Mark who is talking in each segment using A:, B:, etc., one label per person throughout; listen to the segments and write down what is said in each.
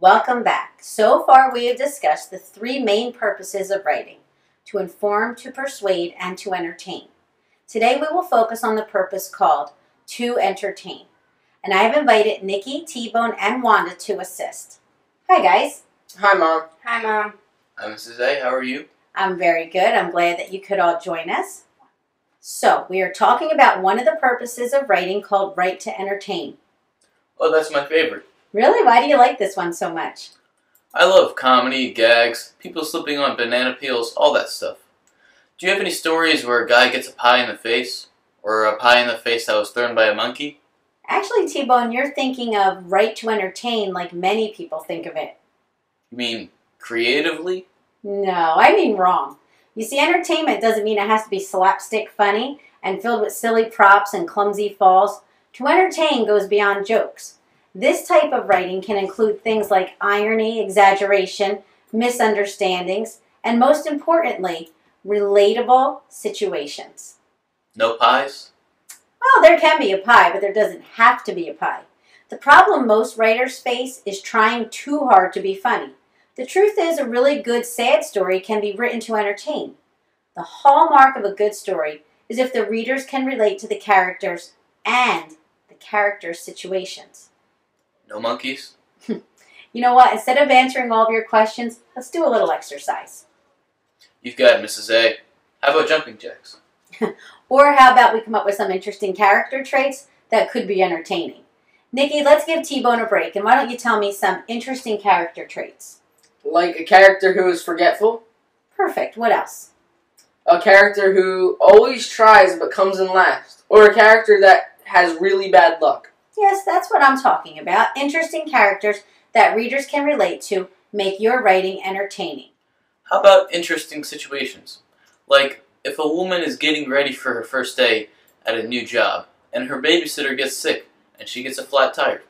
A: Welcome back. So far we have discussed the three main purposes of writing: to inform, to persuade, and to entertain. Today we will focus on the purpose called to entertain. And I have invited Nikki, T-Bone, and Wanda to assist. Hi guys.
B: Hi, Mom.
C: Hi, Mom.
D: Hi, Mrs. A. How are you?
A: I'm very good. I'm glad that you could all join us. So, we are talking about one of the purposes of writing called write to entertain.
D: Oh, that's my favorite.
A: Really? Why do you like this one so much?
D: I love comedy, gags, people slipping on banana peels, all that stuff. Do you have any stories where a guy gets a pie in the face? Or a pie in the face that was thrown by a monkey?
A: Actually, T-Bone, you're thinking of write to entertain like many people think of it.
D: You mean creatively?
A: No, I mean wrong. You see, entertainment doesn't mean it has to be slapstick funny and filled with silly props and clumsy falls. To entertain goes beyond jokes. This type of writing can include things like irony, exaggeration, misunderstandings, and most importantly, relatable situations.
D: No pies?
A: Well, there can be a pie, but there doesn't have to be a pie. The problem most writers face is trying too hard to be funny. The truth is, a really good sad story can be written to entertain. The hallmark of a good story is if the readers can relate to the characters and the characters' situations.
D: No monkeys?
A: You know what? Instead of answering all of your questions, let's do a little exercise.
D: You've got it, Mrs. A. How about jumping jacks?
A: Or how about we come up with some interesting character traits that could be entertaining? Nikki, let's give T-Bone a break, and why don't you tell me some interesting character traits?
B: Like a character who is forgetful.
A: Perfect. What else?
B: A character who always tries but comes in last. Or a character that has really bad luck.
A: Yes, that's what I'm talking about. Interesting characters that readers can relate to make your writing entertaining.
D: How about interesting situations? Like, if a woman is getting ready for her first day at a new job, and her babysitter gets sick, and she gets a flat tire.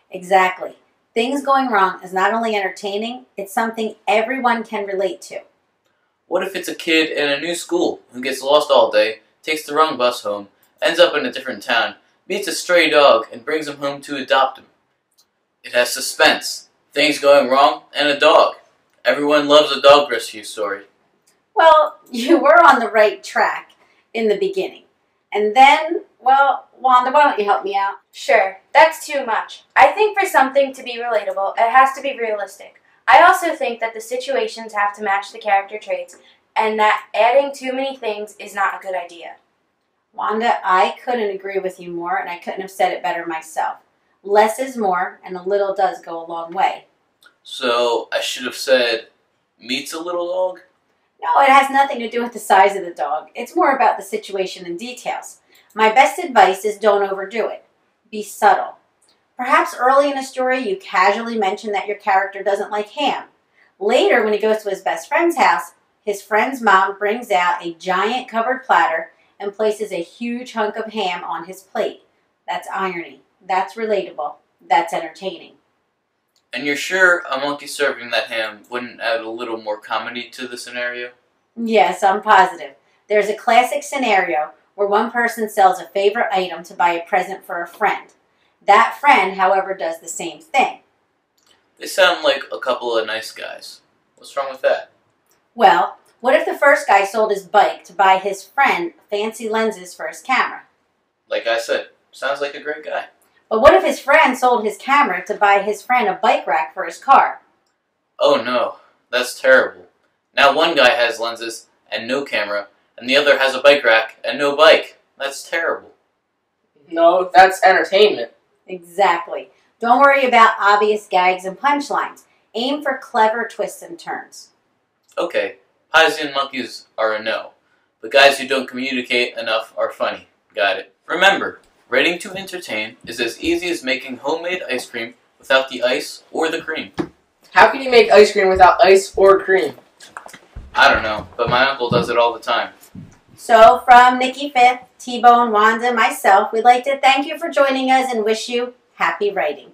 A: Exactly. Things going wrong is not only entertaining, it's something everyone can relate to.
D: What if it's a kid in a new school who gets lost all day, takes the wrong bus home, ends up in a different town, meets a stray dog, and brings him home to adopt him? It has suspense, things going wrong, and a dog. Everyone loves a dog rescue story.
A: Well, you were on the right track in the beginning. And then, well, Wanda, why don't you help me out?
C: Sure, that's too much. I think for something to be relatable, it has to be realistic. I also think that the situations have to match the character traits, and that adding too many things is not a good idea.
A: Wanda, I couldn't agree with you more, and I couldn't have said it better myself. Less is more, and a little does go a long way.
D: So, I should have said, meets a little dog?
A: No, it has nothing to do with the size of the dog. It's more about the situation and details. My best advice is don't overdo it. Be subtle. Perhaps early in a story you casually mention that your character doesn't like ham. Later, when he goes to his best friend's house, his friend's mom brings out a giant covered platter and places a huge hunk of ham on his plate. That's irony. That's relatable. That's entertaining.
D: And you're sure a monkey serving that ham wouldn't add a little more comedy to the scenario?
A: Yes, I'm positive. There's a classic scenario where one person sells a favorite item to buy a present for a friend. That friend, however, does the same thing.
D: They sound like a couple of nice guys. What's wrong with that?
A: Well, what if the first guy sold his bike to buy his friend fancy lenses for his camera?
D: Like I said, sounds like a great guy.
A: But what if his friend sold his camera to buy his friend a bike rack for his car?
D: Oh no, that's terrible. Now one guy has lenses and no camera, and the other has a bike rack and no bike. That's terrible.
B: No, that's entertainment.
A: Exactly. Don't worry about obvious gags and punchlines. Aim for clever twists and turns.
D: Okay, pies and monkeys are a no, but guys who don't communicate enough are funny. Got it. Remember, writing to entertain is as easy as making homemade ice cream without the ice or the cream.
B: How can you make ice cream without ice or cream?
D: I don't know, but my uncle does it all the time.
A: So, from Nikki Fifth, T-Bone, Wanda, and myself, we'd like to thank you for joining us and wish you happy writing.